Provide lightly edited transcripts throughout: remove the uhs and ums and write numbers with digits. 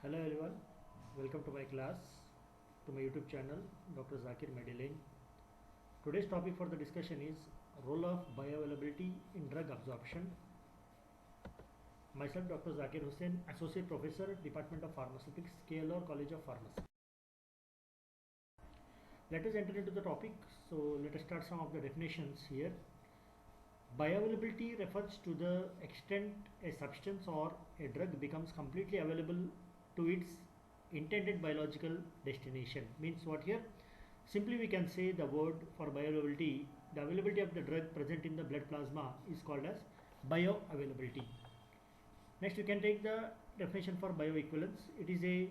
Hello everyone, welcome to my class, to my YouTube channel, Dr. Zakir Medellin. Today's topic for the discussion is role of bioavailability in drug absorption. Myself, Dr. Zakir Hussain, Associate Professor, Department of Pharmaceutics, KLR College of Pharmacy. Let us enter into the topic. So let us start some of the definitions here. Bioavailability refers to the extent a substance or a drug becomes completely available to its intended biological destination. Means what here? Simply we can say the word for bioavailability, the availability of the drug present in the blood plasma is called as bioavailability. Next we can take the definition for bioequivalence. It is a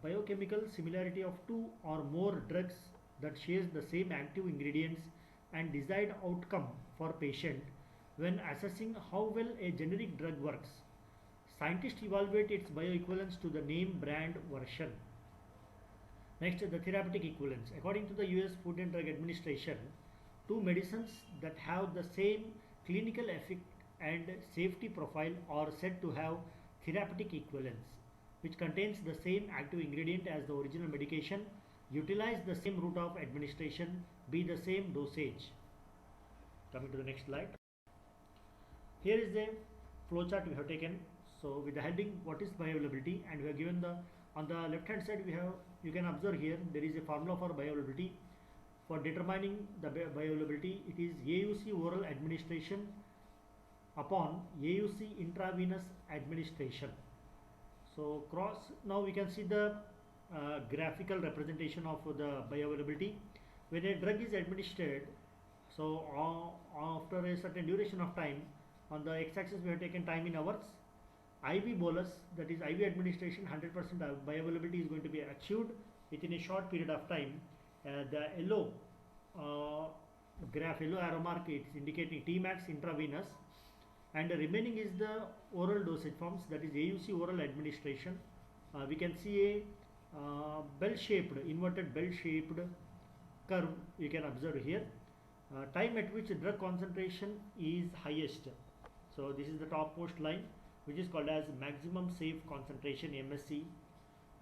biochemical similarity of two or more drugs that shares the same active ingredients and desired outcome for patient when assessing how well a generic drug works. Scientists evaluate its bioequivalence to the name brand version. Next, the therapeutic equivalence. According to the US Food and Drug Administration, two medicines that have the same clinical effect and safety profile are said to have therapeutic equivalence, which contains the same active ingredient as the original medication, utilize the same route of administration, be the same dosage. Coming to the next slide. Here is the flowchart we have taken. So with the heading what is bioavailability, and we have given the on the left hand side we have, you can observe here there is a formula for bioavailability. For determining the bioavailability, it is AUC oral administration upon AUC intravenous administration. So now we can see the graphical representation of the bioavailability. When a drug is administered, so after a certain duration of time, on the x-axis we have taken time in hours. IV bolus, that is IV administration, 100% bioavailability is going to be achieved within a short period of time. The yellow graph, yellow arrow mark, it's indicating Tmax intravenous, and the remaining is the oral dosage forms, that is AUC oral administration. We can see a bell-shaped, inverted bell-shaped curve you can observe here. Time at which drug concentration is highest. So this is the topmost line, which is called as maximum safe concentration, MSC,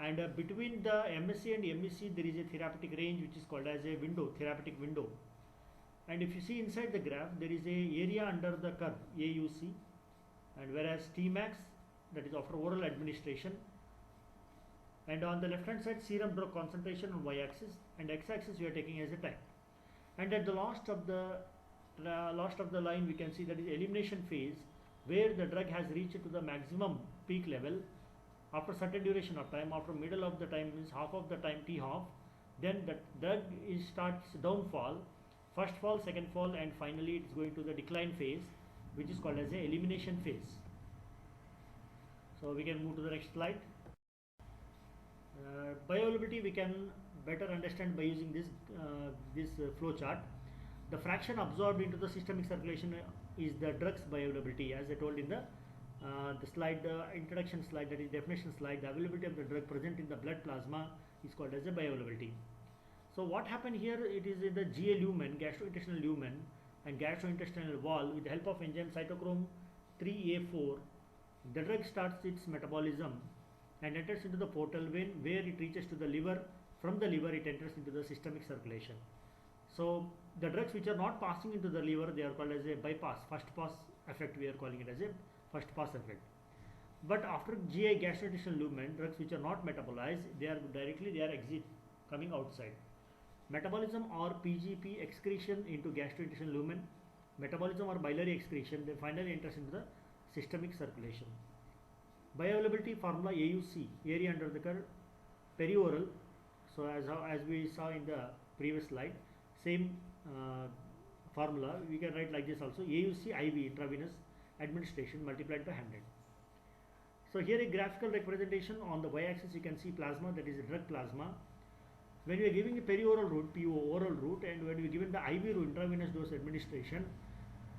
and between the MSC and MEC there is a therapeutic range which is called as a window, therapeutic window. And if you see inside the graph, there is a area under the curve, AUC, and whereas Tmax, that is after oral administration, and on the left hand side serum drug concentration on y-axis, and x-axis we are taking as a time. And at the last of the line we can see that is elimination phase, where the drug has reached to the maximum peak level after certain duration of time. After middle of the time means half of the time, T half, then the drug starts downfall, first fall, second fall, and finally it is going to the decline phase, which is called as a elimination phase. So we can move to the next slide. Bioavailability we can better understand by using this flow chart. The fraction absorbed into the systemic circulation is the drug's bioavailability. As I told in the slide, introduction slide, that is definition slide, the availability of the drug present in the blood plasma is called as a bioavailability. So what happened here, it is in the GA lumen, gastrointestinal lumen, and gastrointestinal wall. With the help of enzyme cytochrome 3A4, the drug starts its metabolism and enters into the portal vein, where it reaches to the liver. From the liver it enters into the systemic circulation. So the drugs which are not passing into the liver, they are called as a bypass, first pass effect, we are calling it as a first pass effect. But after GI, gastrointestinal lumen, drugs which are not metabolized, they are exit, coming outside. Metabolism or PGP, excretion into gastrointestinal lumen, metabolism or biliary excretion, then finally enters into the systemic circulation. Bioavailability formula AUC, area under the curve, perioral. So as we saw in the previous slide, same formula we can write like this also, AUC IV intravenous administration multiplied by 100. So here a graphical representation. On the y-axis you can see plasma, that is a drug plasma. When we are giving a perioral route, PO, oral route, and when we are given the IV route, intravenous dose administration,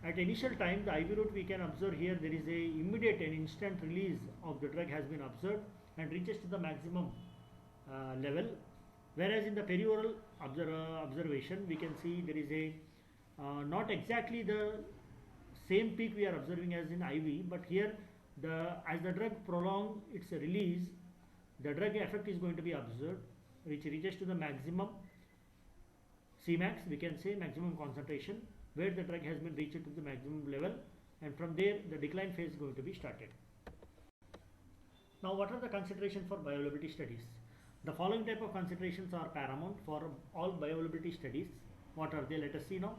at initial time the IV route we can observe here there is a immediate and instant release of the drug has been observed and reaches to the maximum level. Whereas in the perioral observation we can see there is a not exactly the same peak we are observing as in IV, but here as the drug prolong its release, the drug effect is going to be observed, which reaches to the maximum Cmax, we can say maximum concentration, where the drug has been reached to the maximum level, and from there the decline phase is going to be started. Now, what are the considerations for bioavailability studies? The following type of considerations are paramount for all bioavailability studies. What are they? Let us see now.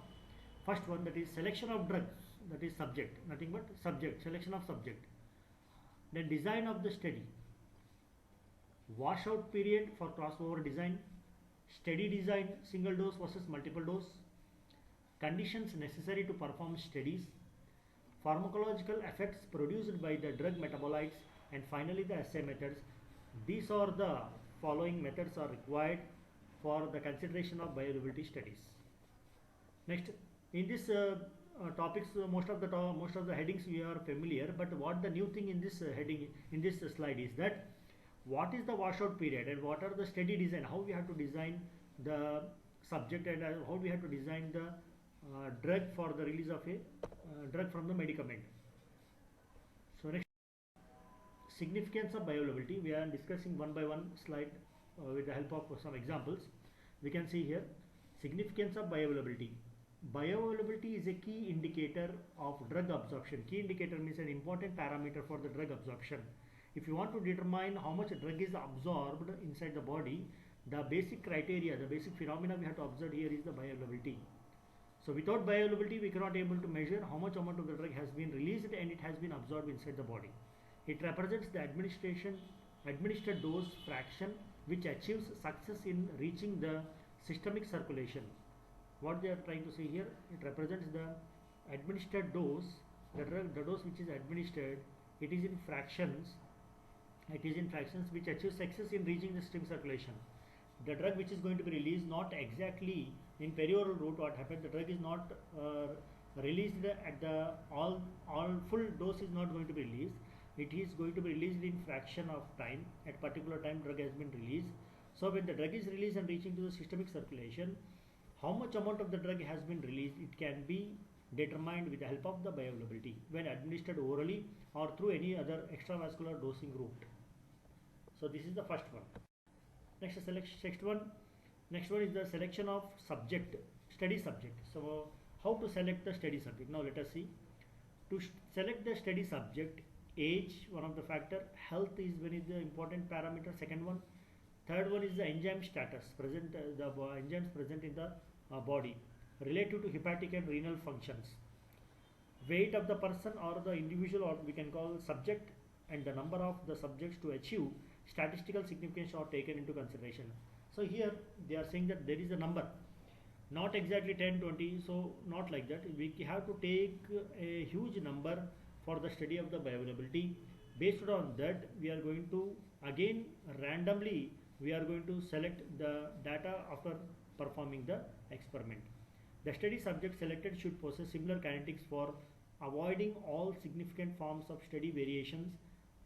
First one, that is selection of drugs, that is subject, nothing but subject, selection of subject. Then design of the study, washout period for crossover design, study design, single dose versus multiple dose, conditions necessary to perform studies, pharmacological effects produced by the drug metabolites, and finally the assay methods. These are the following methods are required for the consideration of bioavailability studies. Next, in this topics, most of the headings we are familiar, but what the new thing in this heading in this slide is that what is the washout period and what are the study design, how we have to design the subject, and how we have to design the drug for the release of a drug from the medicament. So next, significance of bioavailability, we are discussing one by one slide with the help of some examples. We can see here significance of bioavailability. Bioavailability is a key indicator of drug absorption. Key indicator means an important parameter for the drug absorption. If you want to determine how much drug is absorbed inside the body, the basic criteria, the basic phenomena we have to observe here is the bioavailability. So without bioavailability, we cannot able to measure how much amount of the drug has been released and it has been absorbed inside the body. It represents the administered dose fraction which achieves success in reaching the systemic circulation. What they are trying to say here, it represents the administered dose, the dose which is administered, it is in fractions which achieves success in reaching the systemic circulation. The drug which is going to be released, not exactly in perioral route, what happens, the drug is not released at the all full dose is not going to be released. It is going to be released in fraction of time. At particular time drug has been released. So when the drug is released and reaching to the systemic circulation, how much amount of the drug has been released, it can be determined with the help of the bioavailability when administered orally or through any other extravascular dosing route. So this is the first one. Next one is the selection of subject, study subject. So how to select the study subject? Now let us see. To select the study subject, age, one of the factor, health is one is the important parameter, second one. Third one is the enzyme status, present the enzymes present in the body relative to hepatic and renal functions. Weight of the person or the individual, or we can call subject, and the number of the subjects to achieve statistical significance are taken into consideration. So here they are saying that there is a number, not exactly 10, 20, so not like that. We have to take a huge number for the study of the bioavailability. Based on that, we are going to again randomly we are going to select the data after performing the experiment. The study subject selected should possess similar kinetics for avoiding all significant forms of study variations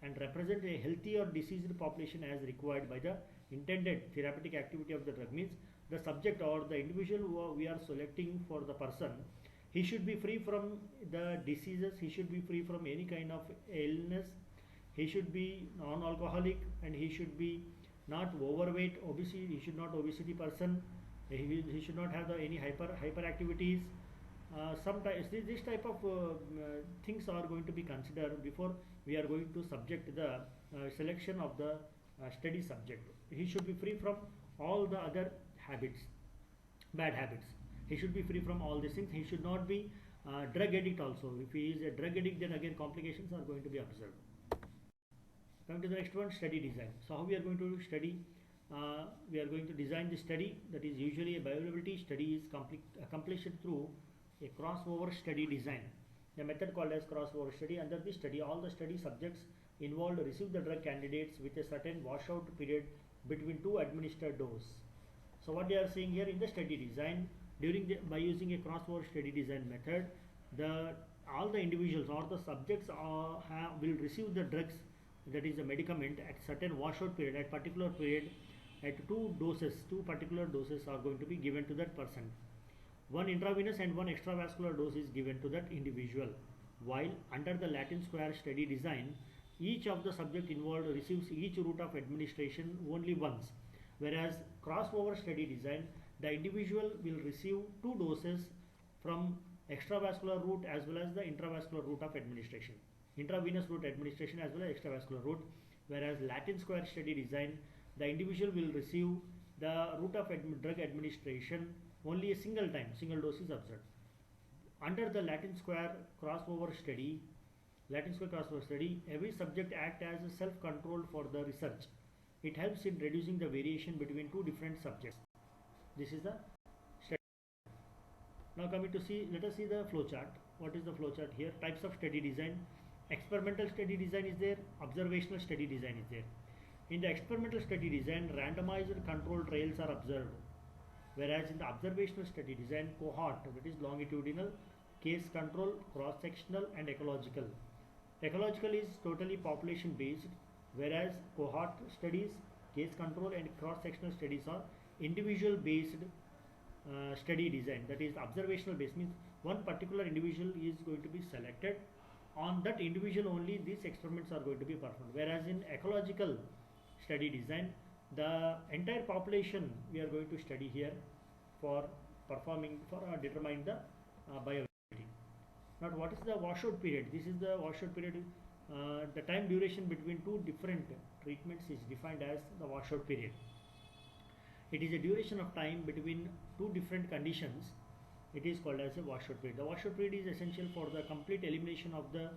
and represent a healthy or diseased population as required by the intended therapeutic activity of the drug. Means the subject or the individual who we are selecting for the person, he should be free from the diseases, he should be free from any kind of illness, he should be non-alcoholic, and he should be not overweight, obesity, he should not obesity person, he should not have any hyperactivities. Sometimes this type of things are going to be considered before we are going to subject the selection of the study subject. He should be free from all the other habits, bad habits. He should be free from all these things. He should not be drug addict also. If he is a drug addict, then again complications are going to be observed. Coming to the next one, study design. So how we are going to study? We are going to design the study, that is usually a bioavailability study is accomplished through a crossover study design. The method called as crossover study. Under this study, all the study subjects involved receive the drug candidates with a certain washout period between two administered doses. So what they are saying here in the study design, by using a crossover study design method, all the individuals or the subjects will receive the drugs, that is the medicament, at certain washout period, at particular period, at two particular doses are going to be given to that person. One intravenous and one extravascular dose is given to that individual. While under the Latin square study design, Each of the subject involved receives each route of administration only once, whereas crossover study design, the individual will receive two doses from extravascular route as well as the intravascular route of administration, intravenous route administration as well as extravascular route. Whereas Latin square study design, the individual will receive the route of drug administration only a single time, single dose is observed. Under the Latin square crossover study, every subject acts as a self-control for the research. It helps in reducing the variation between two different subjects. This is the study. Now coming to see, let us see the flow chart. What is the flow chart here? Types of study design. Experimental study design is there. Observational study design is there. In the experimental study design, randomized control trials are observed. Whereas in the observational study design, cohort, that is longitudinal, case control, cross-sectional and ecological. Ecological is totally population based, whereas cohort studies, case control and cross-sectional studies are individual based study design. That is observational based, means one particular individual is going to be selected. On that individual only these experiments are going to be performed. Whereas in ecological study design, the entire population we are going to study here for determining the bioavailability. Now what is the washout period? This is the washout period. The time duration between two different treatments is defined as the washout period. It is a duration of time between two different conditions. It is called as a washout period. The washout period is essential for the complete elimination of the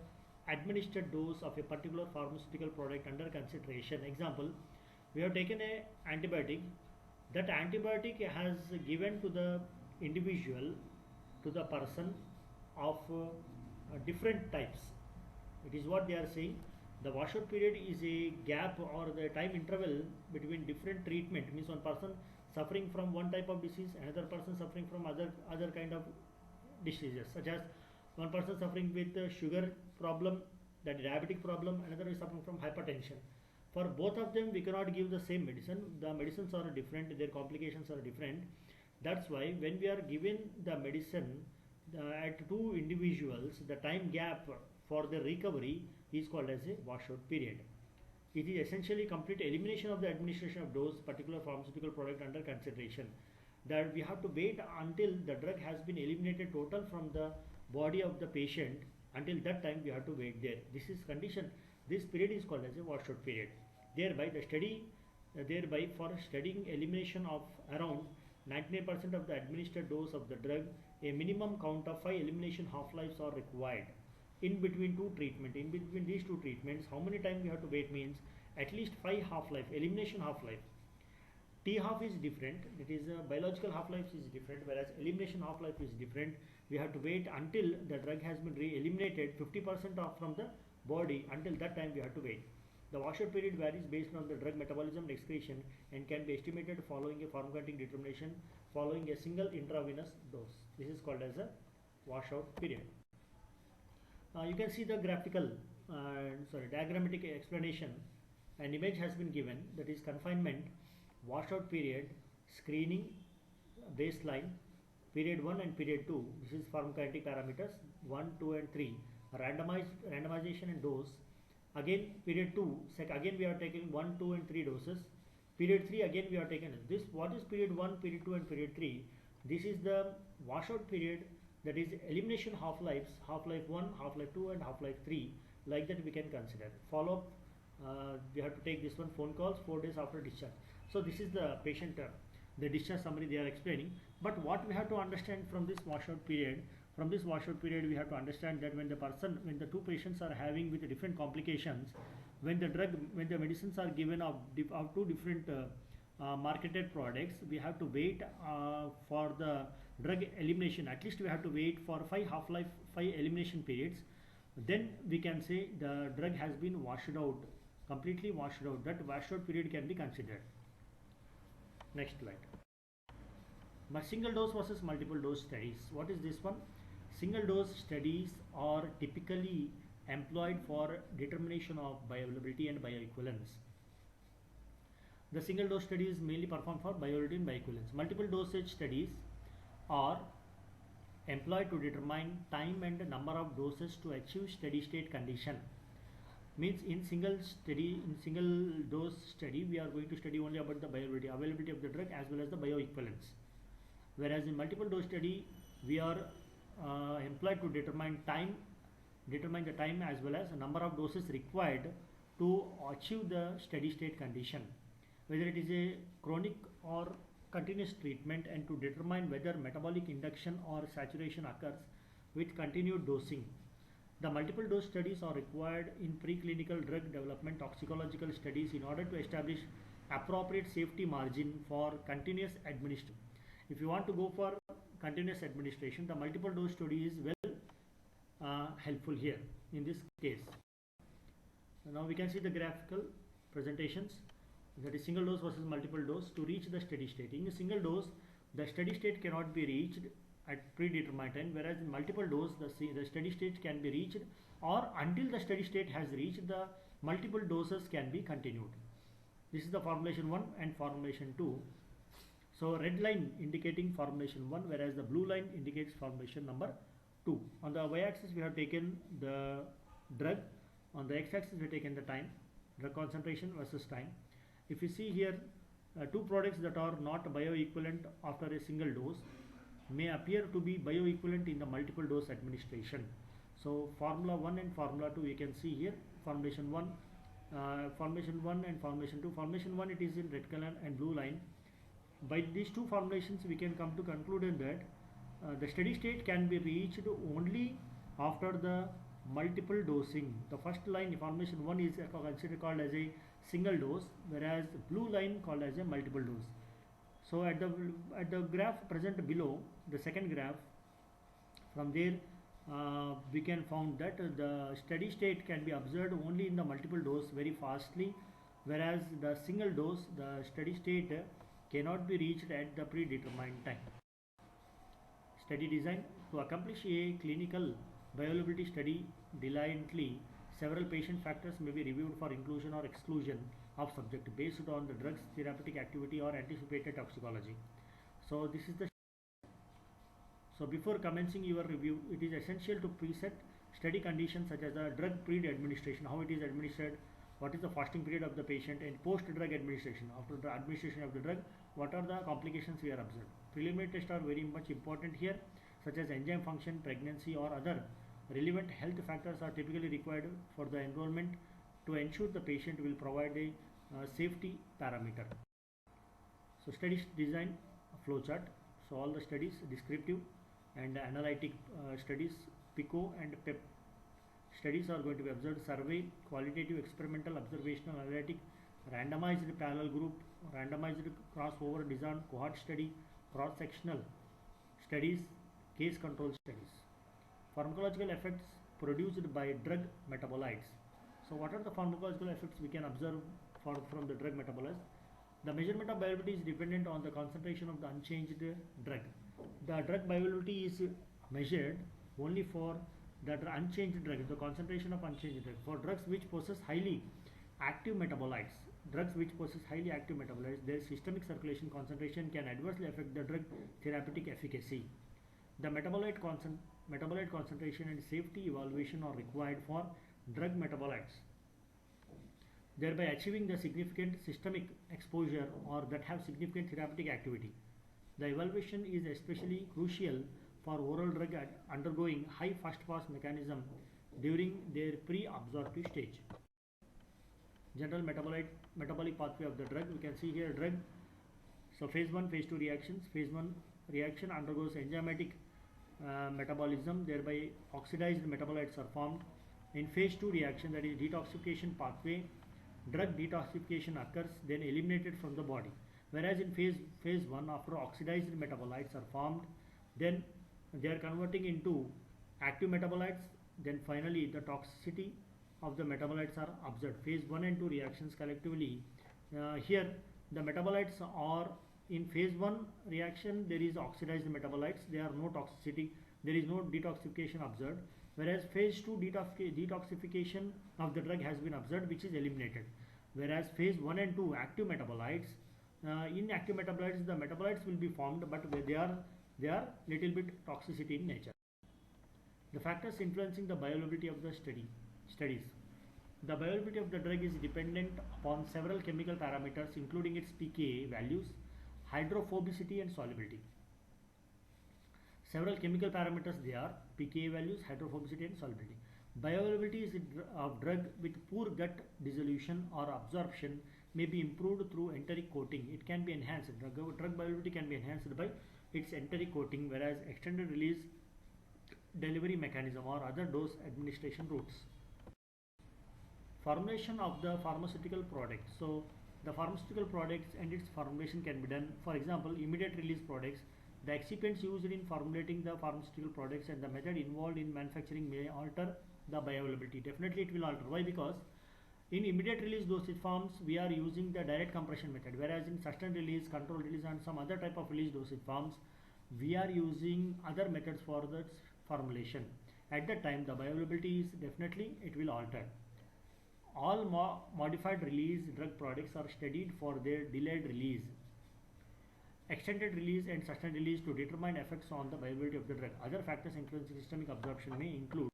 administered dose of a particular pharmaceutical product under consideration. Example, we have taken a antibiotic. That antibiotic has given to the individual, to the person of different types. It is what they are saying. The washout period is a gap or the time interval between different treatment, means one person suffering from one type of disease, another person suffering from other kind of diseases, such as one person suffering with sugar problem, that diabetic problem, another is suffering from hypertension. For both of them we cannot give the same medicine. The medicines are different, their complications are different. That's why when we are given the medicine at two individuals, the time gap for the recovery is called as a washout period. It is essentially complete elimination of the administration of those particular pharmaceutical product under consideration. That we have to wait until the drug has been eliminated total from the body of the patient. Until that time we have to wait there. This is condition. This period is called as a washout period. Thereby for studying elimination of around 99% of the administered dose of the drug, a minimum count of 5 elimination half-lives are required. In between two treatment, in between these two treatments, how many times we have to wait means at least 5 half-life, elimination half-life. T half is different, it is biological half-life is different, whereas elimination half-life is different. We have to wait until the drug has been eliminated 50% off from the body. Until that time we have to wait. The washout period varies based on the drug metabolism and excretion and can be estimated following a pharmacokinetic determination following a single intravenous dose. This is called as a washout period. You can see the diagrammatic explanation. An image has been given, that is confinement, washout period, screening, baseline, period 1 and period 2. This is pharmacokinetic parameters 1, 2 and 3. Randomization and dose. Again period 2, again we are taking 1, 2 and 3 doses. Period 3 again we are taken this. What is period 1, period 2 and period 3? This is the washout period, that is elimination half-lives, half-life 1, half-life 2 and half-life 3. Like that we can consider. Follow up, we have to take this one, phone calls 4 days after discharge. So this is the patient, the discharge summary they are explaining. But what we have to understand from this washout period, we have to understand that when the two patients are having with different complications, when the medicines are given of two different marketed products, we have to wait for the drug elimination. At least we have to wait for 5 half-life, 5 elimination periods. Then we can say the drug has been washed out, completely washed out. That washout period can be considered. Next slide. Single dose versus multiple dose studies. What is this one? Single dose studies are typically employed for determination of bioavailability and bioequivalence. The single dose study is mainly performed for bioavailability and bioequivalence. Multiple dosage studies are employed to determine time and number of doses to achieve steady state condition. Means in single dose study, we are going to study only about the availability of the drug as well as the bioequivalence. Whereas in multiple dose study, we are employed to determine the time as well as the number of doses required to achieve the steady state condition, whether it is a chronic or continuous treatment, and to determine whether metabolic induction or saturation occurs with continued dosing. The multiple dose studies are required in preclinical drug development toxicological studies in order to establish appropriate safety margin for continuous administration. If you want to go for continuous administration, the multiple dose study is well helpful here in this case. So now we can see the graphical presentations, that is single dose versus multiple dose to reach the steady state. In a single dose, the steady state cannot be reached at predetermined time, whereas in multiple dose, the steady state can be reached, or until the steady state has reached, the multiple doses can be continued. This is the formulation 1 and formulation 2. So red line indicating formulation 1, whereas the blue line indicates formulation number 2. On the y-axis we have taken the drug, on the x-axis we have taken the time, drug concentration versus time. If you see here, two products that are not bioequivalent after a single dose may appear to be bioequivalent in the multiple dose administration. So formula 1 and formula 2 you can see here, formulation 1 and formulation 2. Formulation 1, it is in red color and blue line. By these two formulations we can come to conclude that the steady state can be reached only after the multiple dosing. The first line, formulation 1, is considered called as a single dose, whereas blue line called as a multiple dose. So at the graph present below, the second graph, from there we can found that the steady state can be observed only in the multiple dose very fastly, whereas the single dose, the steady state cannot be reached at the predetermined time. Study design: to accomplish a clinical bioavailability study diligently, several patient factors may be reviewed for inclusion or exclusion of subject based on the drug's therapeutic activity or anticipated toxicology. So this is the So before commencing your review, it is essential to preset study conditions such as the drug pre-administration, how it is administered, what is the fasting period of the patient, and post-drug administration. After the administration of the drug, what are the complications we are observed. Preliminary tests are very much important here, such as enzyme function, pregnancy, or other relevant health factors are typically required for the enrollment to ensure the patient will provide a safety parameter. So study design flowchart. So all the studies, descriptive and analytic studies, PICO and PEP studies are going to be observed: survey, qualitative, experimental, observational, analytic, randomized parallel group, randomized crossover design, cohort study, cross-sectional studies, case control studies. Pharmacological effects produced by drug metabolites. So what are the pharmacological effects we can observe from the drug metabolites? The measurement of bioavailability is dependent on the concentration of the unchanged drug. The drug bioavailability is measured only for the unchanged drug, the concentration of unchanged drug. For drugs which possess highly active metabolites, their systemic circulation concentration can adversely affect the drug therapeutic efficacy. The metabolite concentration and safety evaluation are required for drug metabolites, thereby achieving the significant systemic exposure or that have significant therapeutic activity. The evaluation is especially crucial for oral drug undergoing high first pass mechanism during their pre-absorptive stage. General metabolic pathway of the drug, we can see here drug. So phase 1, phase 2 reactions. Phase 1 reaction undergoes enzymatic metabolism, thereby oxidized metabolites are formed. In phase 2 reaction, that is detoxification pathway, drug detoxification occurs, then eliminated from the body. Whereas in phase 1, after oxidized metabolites are formed, then they are converting into active metabolites, then finally the toxicity of the metabolites are observed. Phase 1 and 2 reactions collectively, here the metabolites are in phase 1 reaction, there is oxidized metabolites, there are no toxicity, there is no detoxification observed, whereas phase 2 detoxification of the drug has been observed, which is eliminated. Whereas phase 1 and 2 active metabolites, in active metabolites the metabolites will be formed, but they are little bit toxicity in nature. The factors influencing the bioavailability of the studies. The bioavailability of the drug is dependent upon several chemical parameters including its pKa values, hydrophobicity and solubility. Several chemical parameters they are pKa values, hydrophobicity and solubility. Bioavailability is of drug with poor gut dissolution or absorption may be improved through enteric coating. It can be enhanced. Drug bioavailability can be enhanced by its enteric coating, whereas extended release delivery mechanism or other dose administration routes. Formulation of the pharmaceutical product. So the pharmaceutical products and its formulation can be done. For example, immediate release products. The excipients used in formulating the pharmaceutical products and the method involved in manufacturing may alter the bioavailability. Definitely it will alter. Why? Because in immediate release dosage forms we are using the direct compression method, whereas in sustained release, controlled release and some other type of release dosage forms we are using other methods for the formulation. At that time the bioavailability is definitely it will alter. All modified release drug products are studied for their delayed release, extended release and sustained release to determine effects on the bioavailability of the drug. Other factors influencing systemic absorption may include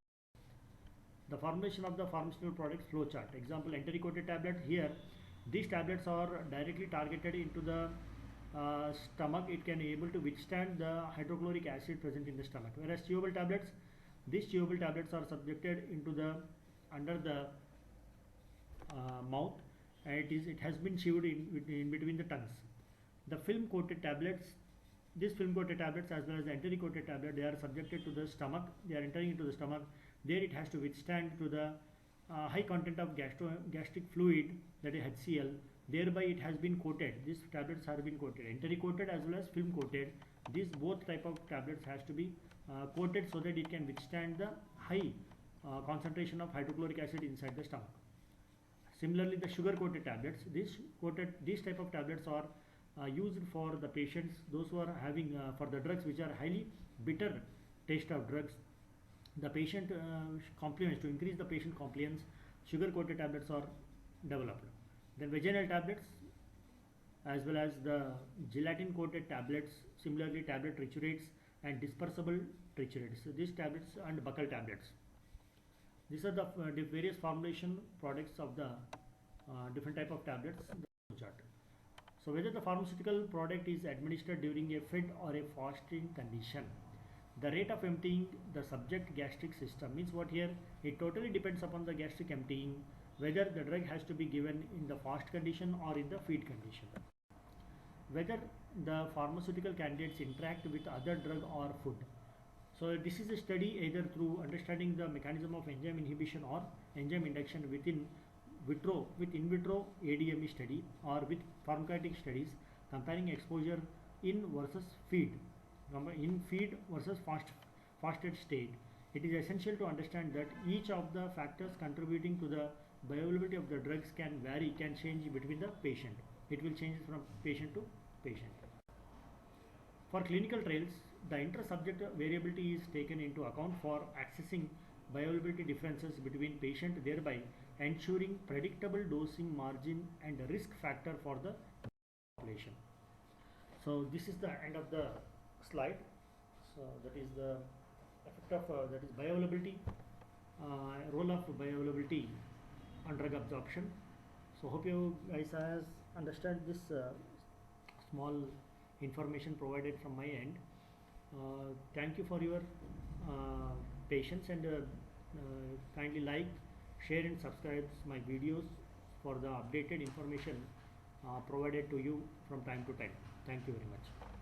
the formulation of the pharmaceutical products flowchart. Example, enteric coated tablet. Here these tablets are directly targeted into the stomach. It can be able to withstand the hydrochloric acid present in the stomach, whereas chewable tablets, these chewable tablets are subjected into the under the mouth, and it has been chewed in between the tongues. The film coated tablets, these film coated tablets as well as the enteric coated tablet, they are subjected to the stomach. They are entering into the stomach. There it has to withstand to the high content of gastric fluid, that is HCl. Thereby it has been coated. These tablets have been coated, enteric coated as well as film coated. These both type of tablets has to be coated so that it can withstand the high concentration of hydrochloric acid inside the stomach. Similarly, the sugar coated tablets, these type of tablets are used for the patients, those who are having for the drugs which are highly bitter taste of drugs. The patient compliance, to increase the patient compliance, sugar coated tablets are developed. Then vaginal tablets as well as the gelatin coated tablets, similarly tablet triturates and dispersible triturates. So these tablets and buccal tablets. These are the various formulation products of the different type of tablets. So whether the pharmaceutical product is administered during a fed or a fasting condition, the rate of emptying the subject gastric system means what here, it totally depends upon the gastric emptying, whether the drug has to be given in the fast condition or in the feed condition. Whether the pharmaceutical candidates interact with other drug or food. So this is a study either through understanding the mechanism of enzyme inhibition or enzyme induction with in vitro ADME study or with pharmacokinetic studies comparing exposure in versus feed, in feed versus fasted state. It is essential to understand that each of the factors contributing to the bioavailability of the drugs can vary, can change between the patient. It will change from patient to patient. For clinical trials, the inter-subject variability is taken into account for accessing bioavailability differences between patients, thereby ensuring predictable dosing margin and risk factor for the population. So this is the end of the slide. So that is the effect of that is bioavailability, role of bioavailability on drug absorption. So hope you guys has understand this small information provided from my end. Thank you for your patience, and kindly like, share and subscribe my videos for the updated information provided to you from time to time. Thank you very much.